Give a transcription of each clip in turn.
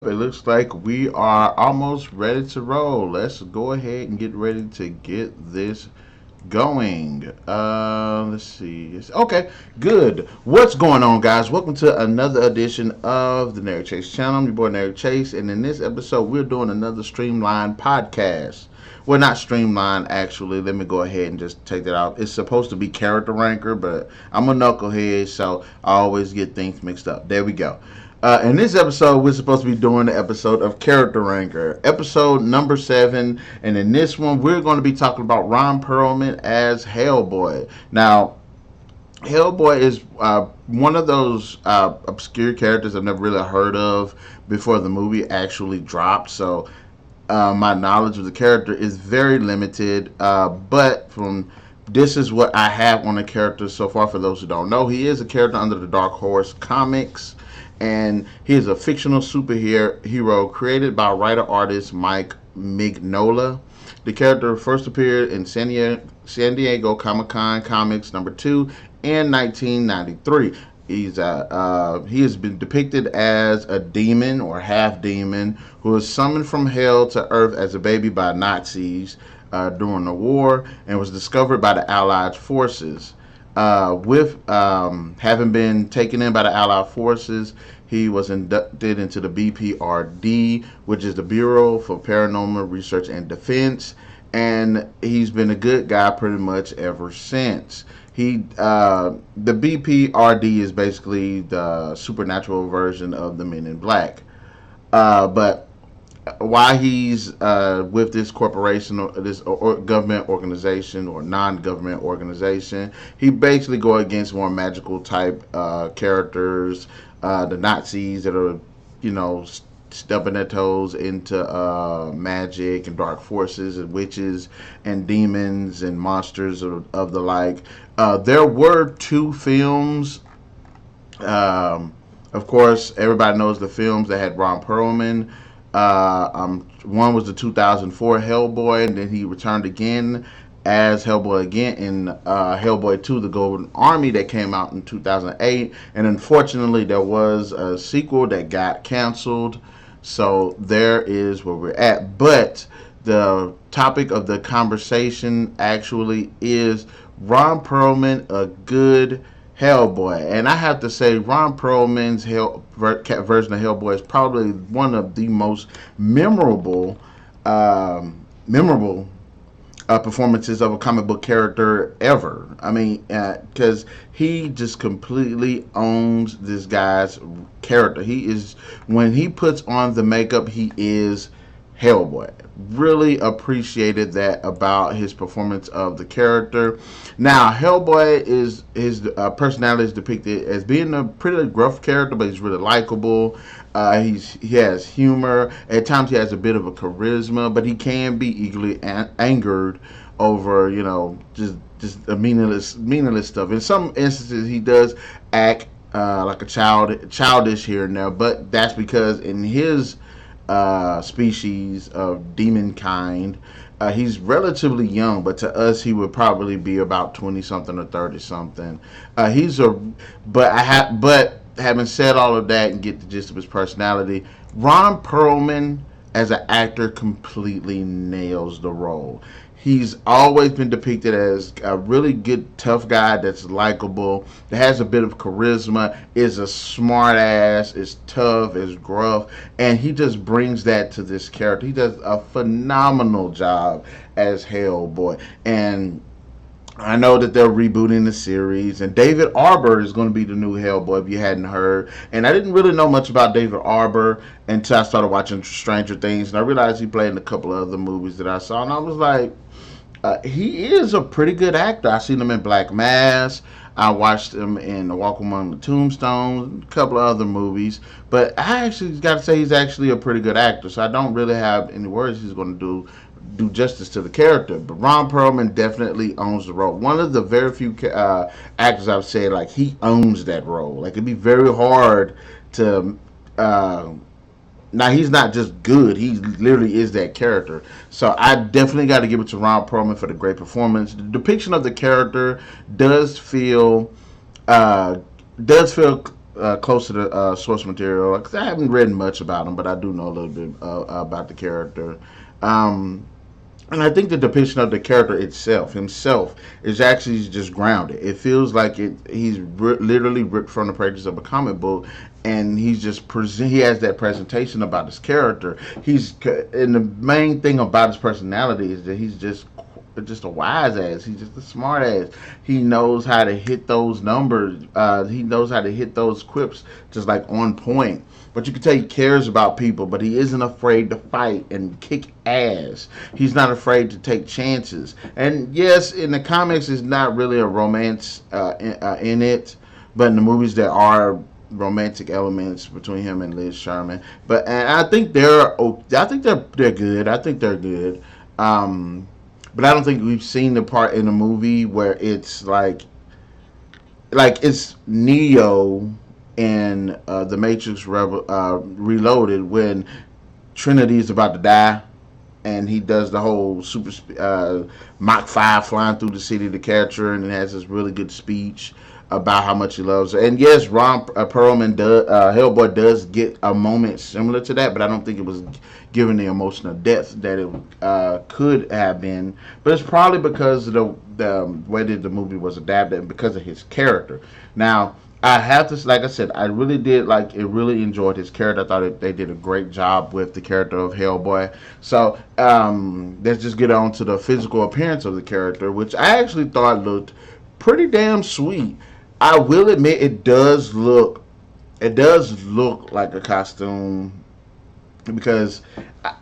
It looks like we are almost ready to roll. Let's go ahead and get ready to get this going. Let's see. Okay, good. What's going on, guys? Welcome to another edition of the NarikChase channel. I'm your boy NarikChase, and in this episode, we're doing another streamlined podcast. Well, not streamlined, actually. Let me go ahead and just take that out. It's supposed to be character ranker, but I'm a knucklehead, so I always get things mixed up. There we go. In this episode, we're supposed to be doing the episode of Character Ranker, episode number 7. And in this one, we're going to be talking about Ron Perlman as Hellboy. Now, Hellboy is one of those obscure characters I've never really heard of before the movie actually dropped. So my knowledge of the character is very limited. But from this is what I have on the character so far. For those who don't know, he is a character under the Dark Horse comics, and he is a fictional superhero created by writer-artist Mike Mignola. The character first appeared in San Diego Comic-Con Comics number 2 in 1993. He has been depicted as a demon or half demon who was summoned from hell to Earth as a baby by Nazis during the war and was discovered by the Allied forces. With having been taken in by the Allied forces, he was inducted into the BPRD, which is the Bureau for Paranormal Research and Defense, and he's been a good guy pretty much ever since. The BPRD is basically the supernatural version of the Men in Black, but why he's with this corporation or this government organization or non-government organization, he basically go against more magical type characters, the Nazis that are, you know, stepping their toes into magic and dark forces and witches and demons and monsters of the like. There were 2 films. Of course, everybody knows the films that had Ron Perlman. One was the 2004 Hellboy, and then he returned again as Hellboy again in Hellboy 2, The Golden Army, that came out in 2008. And unfortunately, there was a sequel that got canceled. So there is where we're at. But the topic of the conversation actually is Ron Perlman a good Hellboy? And I have to say, Ron Perlman's version of Hellboy is probably one of the most memorable performances of a comic book character ever. I mean, because he just completely owns this guy's character. He is, when he puts on the makeup, he is Hellboy. Really appreciated that about his performance of the character. Now, Hellboy is his personality is depicted as being a pretty gruff character, but he's really likable. He has humor. At times, he has a bit of a charisma, but he can be easily angered over, you know, just a meaningless stuff. In some instances, he does act like a childish here and there, but that's because in his species of demon kind, he's relatively young, but to us, he would probably be about 20 something or 30 something. He's a, but having said all of that and get the gist of his personality, Ron Perlman as an actor completely nails the role. He's always been depicted as a really good tough guy that's likable, that has a bit of charisma, is a smart ass, is tough, is gruff, and he just brings that to this character. He does a phenomenal job as Hellboy. And I know that they're rebooting the series, and David Arbor is going to be the new Hellboy, if you hadn't heard. And I didn't really know much about David Arbor until I started watching Stranger Things, and I realized he played in a couple of other movies that I saw, and I was like, he is a pretty good actor. I seen him in Black Mass. I watched him in The Walk Among the Tombstones, a couple of other movies. But I actually got to say he's actually a pretty good actor, so I don't really have any worries he's going to do justice to the character. But Ron Perlman definitely owns the role. One of the very few actors I've said, like, he owns that role. Like, it'd be very hard to now, he's not just good, he literally is that character. So I definitely got to give it to Ron Perlman for the great performance. The depiction of the character does feel uh, close to the source material. 'Cause I haven't read much about him, but I do know a little bit about the character. Um, and I think the depiction of the character himself, is actually just grounded. It feels like he's literally ripped from the pages of a comic book, and he's just he has that presentation about his character. And the main thing about his personality is that he's just a wise ass. He's just a smart ass. He knows how to hit those numbers. He knows how to hit those quips just like on point. But you can tell he cares about people, but he isn't afraid to fight and kick ass. He's not afraid to take chances. And yes, in the comics, it's not really a romance in it, but in the movies, there are romantic elements between him and Liz Sherman. And I think they're good. I think they're good. But I don't think we've seen the part in the movie where it's like it's Neo in the Matrix Reloaded when Trinity is about to die, and he does the whole super Mach 5 flying through the city to catch her, and it has this really good speech about how much he loves her. And yes, Ron Perlman Hellboy does get a moment similar to that, but I don't think it was given the emotional depth that it could have been. But it's probably because of the way that the movie was adapted and because of his character. Now, I have to, like I said, I really did really enjoyed his character. I thought they did a great job with the character of Hellboy. So let's just get on to the physical appearance of the character, which I actually thought looked pretty damn sweet. I will admit it does look like a costume because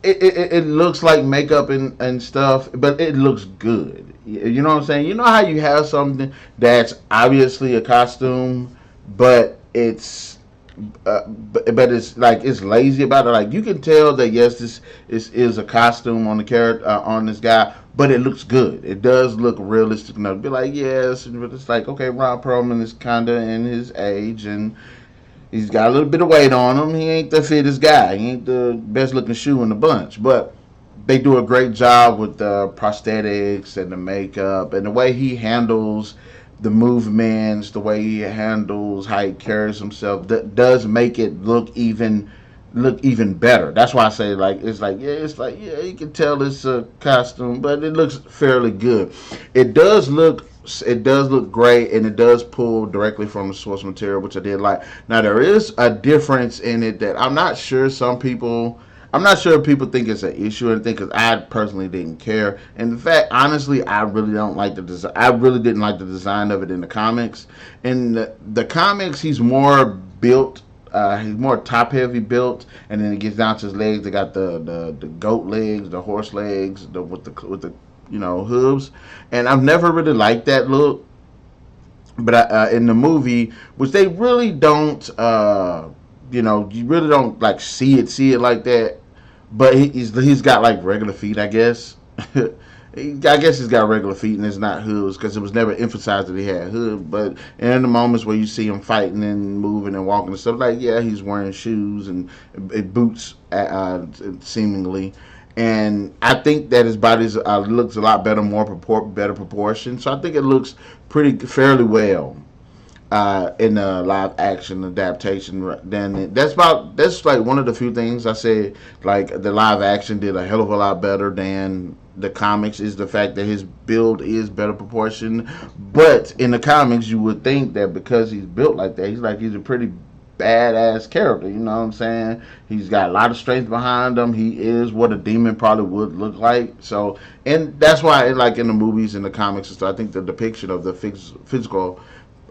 it looks like makeup and stuff, but it looks good. You know what I'm saying? You know how you have something that's obviously a costume, but but it's like it's lazy about it. Like you can tell that yes, this is a costume on the character on this guy, but it looks good. It does look realistic enough to be like yes, but it's like okay, Ron Perlman is kinda in his age and he's got a little bit of weight on him. He ain't the fittest guy. He ain't the best looking shoe in the bunch, but they do a great job with the prosthetics and the makeup and the way he handles the movements, the way he handles how he carries himself that does make it look even better. That's why I say yeah, you can tell it's a costume, but it looks fairly good. It does look great, and it does pull directly from the source material, which I did like. Now there is a difference in it that I'm not sure if people think it's an issue or anything because I personally didn't care. And in fact, honestly, I really don't like the design. I really didn't like the design of it in the comics. In the comics, he's more built. He's more top heavy built, and then it gets down to his legs. They got the goat legs, the horse legs, with the hooves. And I've never really liked that look. But in the movie, which they really don't, you really don't like see it like that. But he's got like regular feet, I guess. I guess he's got regular feet and it's not hooves because it was never emphasized that he had hooves. But in the moments where you see him fighting and moving and walking and stuff, like yeah, he's wearing shoes and boots, seemingly. And I think that his body looks a lot better, better proportion. So I think it looks fairly well in a live action adaptation. Then that's like one of the few things I said. Like the live action did a hell of a lot better than the comics. Is the fact that his build is better proportioned. But in the comics, you would think that because he's built like that, he's a pretty badass character. You know what I'm saying? He's got a lot of strength behind him. He is what a demon probably would look like. So, and that's why, like in the movies and the comics and stuff, I think the depiction of the physical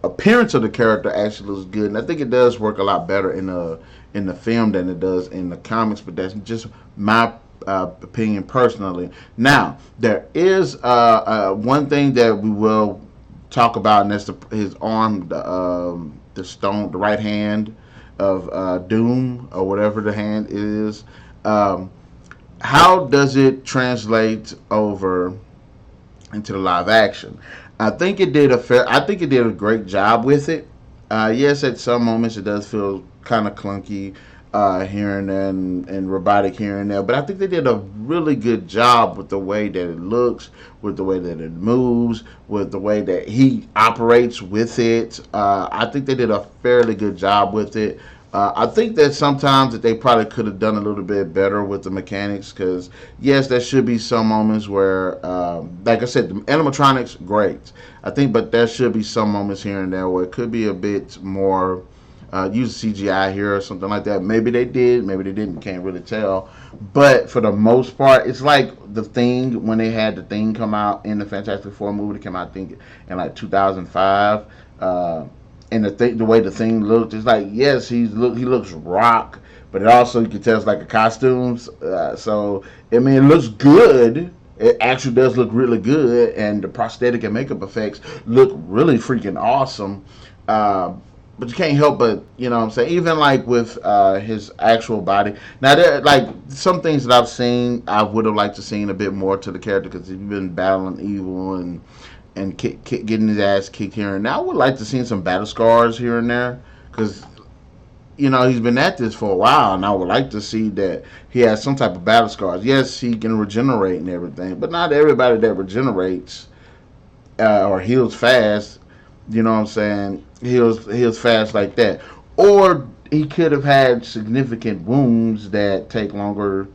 appearance of the character actually looks good, and I think it does work a lot better in the film than it does in the comics. But that's just my opinion personally. Now, there is one thing that we will talk about, and that's his arm, the right hand of Doom or whatever the hand is. How does it translate over into the live action? I think it did a great job with it. Yes, at some moments it does feel kind of clunky. here and there, and robotic here and there. But I think they did a really good job with the way that it looks, with the way that it moves, with the way that he operates with it. I think they did a fairly good job with it. I think that sometimes that they probably could have done a little bit better with the mechanics because yes, there should be some moments where, like I said, the animatronics great. I think, but there should be some moments here and there where it could be a bit more use CGI here or something like that. Maybe they did, maybe they didn't. Can't really tell. But for the most part, it's like the Thing when they had the Thing come out in the Fantastic Four movie that came out, I think, in like 2005. And the way the Thing looked, it's like yes, he looks rock, but it also you can tell it's like a costumes. So I mean, it looks good. It actually does look really good, and the prosthetic and makeup effects look really freaking awesome. Uh, but you can't help but you know what I'm saying. Even like with his actual body. Now there like some things that I've seen, I would have liked to seen a bit more to the character because he's been battling evil and getting his ass kicked here and there. I would like to see some battle scars here and there because you know he's been at this for a while, and I would like to see that he has some type of battle scars. Yes, he can regenerate and everything, but not everybody that regenerates or heals fast. You know what I'm saying? Heals fast like that, or he could have had significant wounds that take longer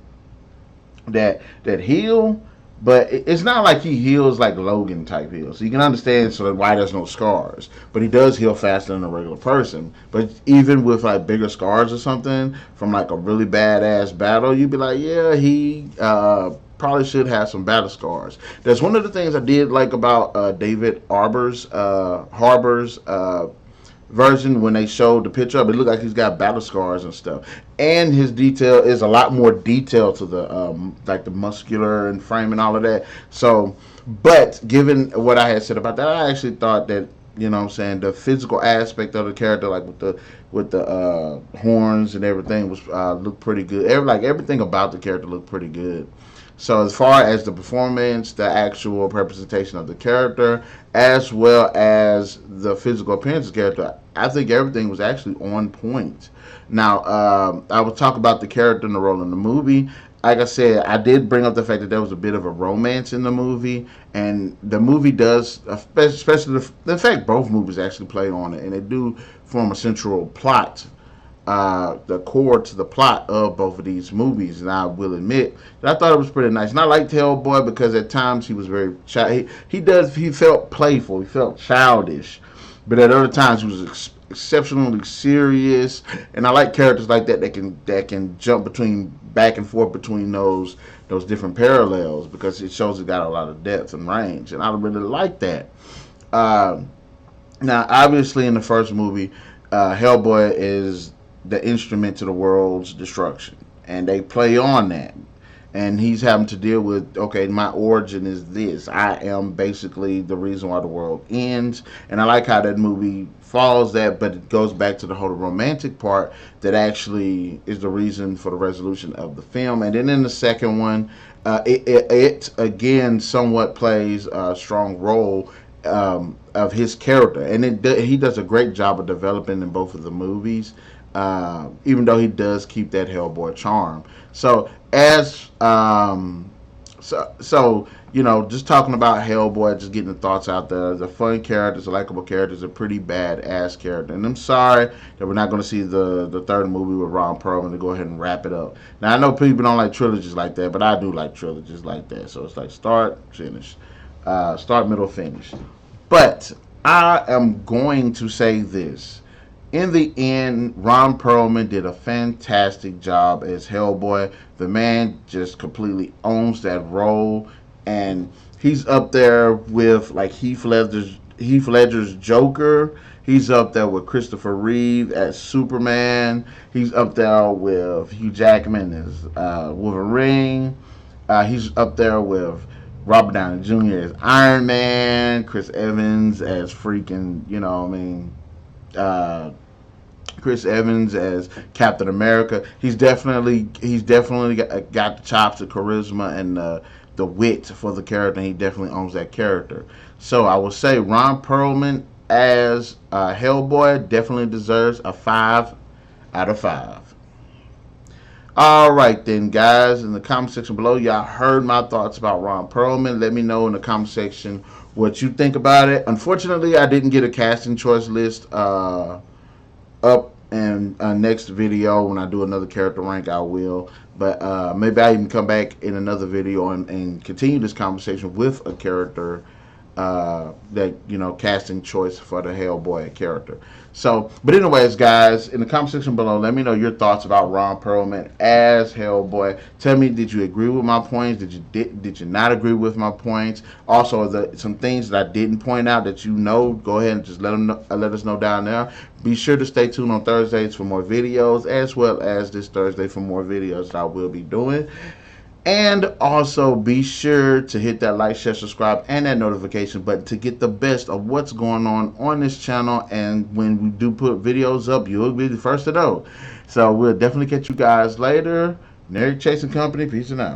that heal. But it's not like he heals like Logan type heals. So you can understand sort of why there's no scars. But he does heal faster than a regular person. But even with like bigger scars or something from like a really badass battle, you'd be like, yeah, he probably should have some battle scars. That's one of the things I did like about David Harbour's version when they showed the picture of it. It looked like he's got battle scars and stuff, and his detail is a lot more detail to the like the muscular and frame and all of that. So but given what I had said about that, I actually thought that you know what I'm saying the physical aspect of the character, like with the horns and everything, was looked pretty good. Everything about the character looked pretty good. So as far as the performance, the actual representation of the character, as well as the physical appearance of the character, I think everything was actually on point. Now, I will talk about the character and the role in the movie. Like I said, I did bring up the fact that there was a bit of a romance in the movie, and the movie does, especially the fact both movies actually play on it, and they do form a central plot, the core to the plot of both of these movies. And I will admit that I thought it was pretty nice. And I liked Hellboy because at times he was very he felt playful, he felt childish, but at other times he was exceptionally serious. And I like characters like that can jump between back and forth between those different parallels because it shows it got a lot of depth and range. And I really like that. Uh, Now, obviously, in the first movie, Hellboy is the instrument to the world's destruction, and they play on that. And he's having to deal with, okay, my origin is this. I am basically the reason why the world ends. And I like how that movie follows that, but it goes back to the whole romantic part that actually is the reason for the resolution of the film. And then in the second one, it again somewhat plays a strong role of his character, and he does a great job of developing in both of the movies. Even though he does keep that Hellboy charm. So as so you know, just talking about Hellboy, just getting the thoughts out there. It's a fun character, it's a likable character, it's a pretty badass character. And I'm sorry that we're not going to see the third movie with Ron Perlman to go ahead and wrap it up. Now I know people don't like trilogies like that, but I do like trilogies like that. So it's like start, finish, start, middle, finish. But I am going to say this. In the end, Ron Perlman did a fantastic job as Hellboy. The man just completely owns that role, and he's up there with like Heath Ledger's Joker. He's up there with Christopher Reeve as Superman. He's up there with Hugh Jackman as Wolverine. He's up there with Robert Downey Jr. as Iron Man. Chris Evans as freaking, you know what I mean, Chris Evans as Captain America. He's definitely got the chops, the charisma, and the wit for the character. And he definitely owns that character. So I would say Ron Perlman as Hellboy definitely deserves a 5 out of 5. All right, then, guys, in the comment section below, y'all heard my thoughts about Ron Perlman. Let me know in the comment section what you think about it. Unfortunately, I didn't get a casting choice list up in next video. When I do another character rank, I will. But maybe I even come back in another video and continue this conversation with a character that, you know, casting choice for the Hellboy character. So, but anyways, guys, in the comment section below, let me know your thoughts about Ron Perlman as Hellboy. Tell me, did you agree with my points? Did you not agree with my points? Also, some things that I didn't point out that you know, go ahead and just let us know down there. Be sure to stay tuned on Thursdays for more videos, as well as this Thursday for more videos that I will be doing. And also be sure to hit that like, share, subscribe, and that notification button to get the best of what's going on this channel. And when we do put videos up, you'll be the first to know. So we'll definitely catch you guys later. NarikChase and Company, peace and out.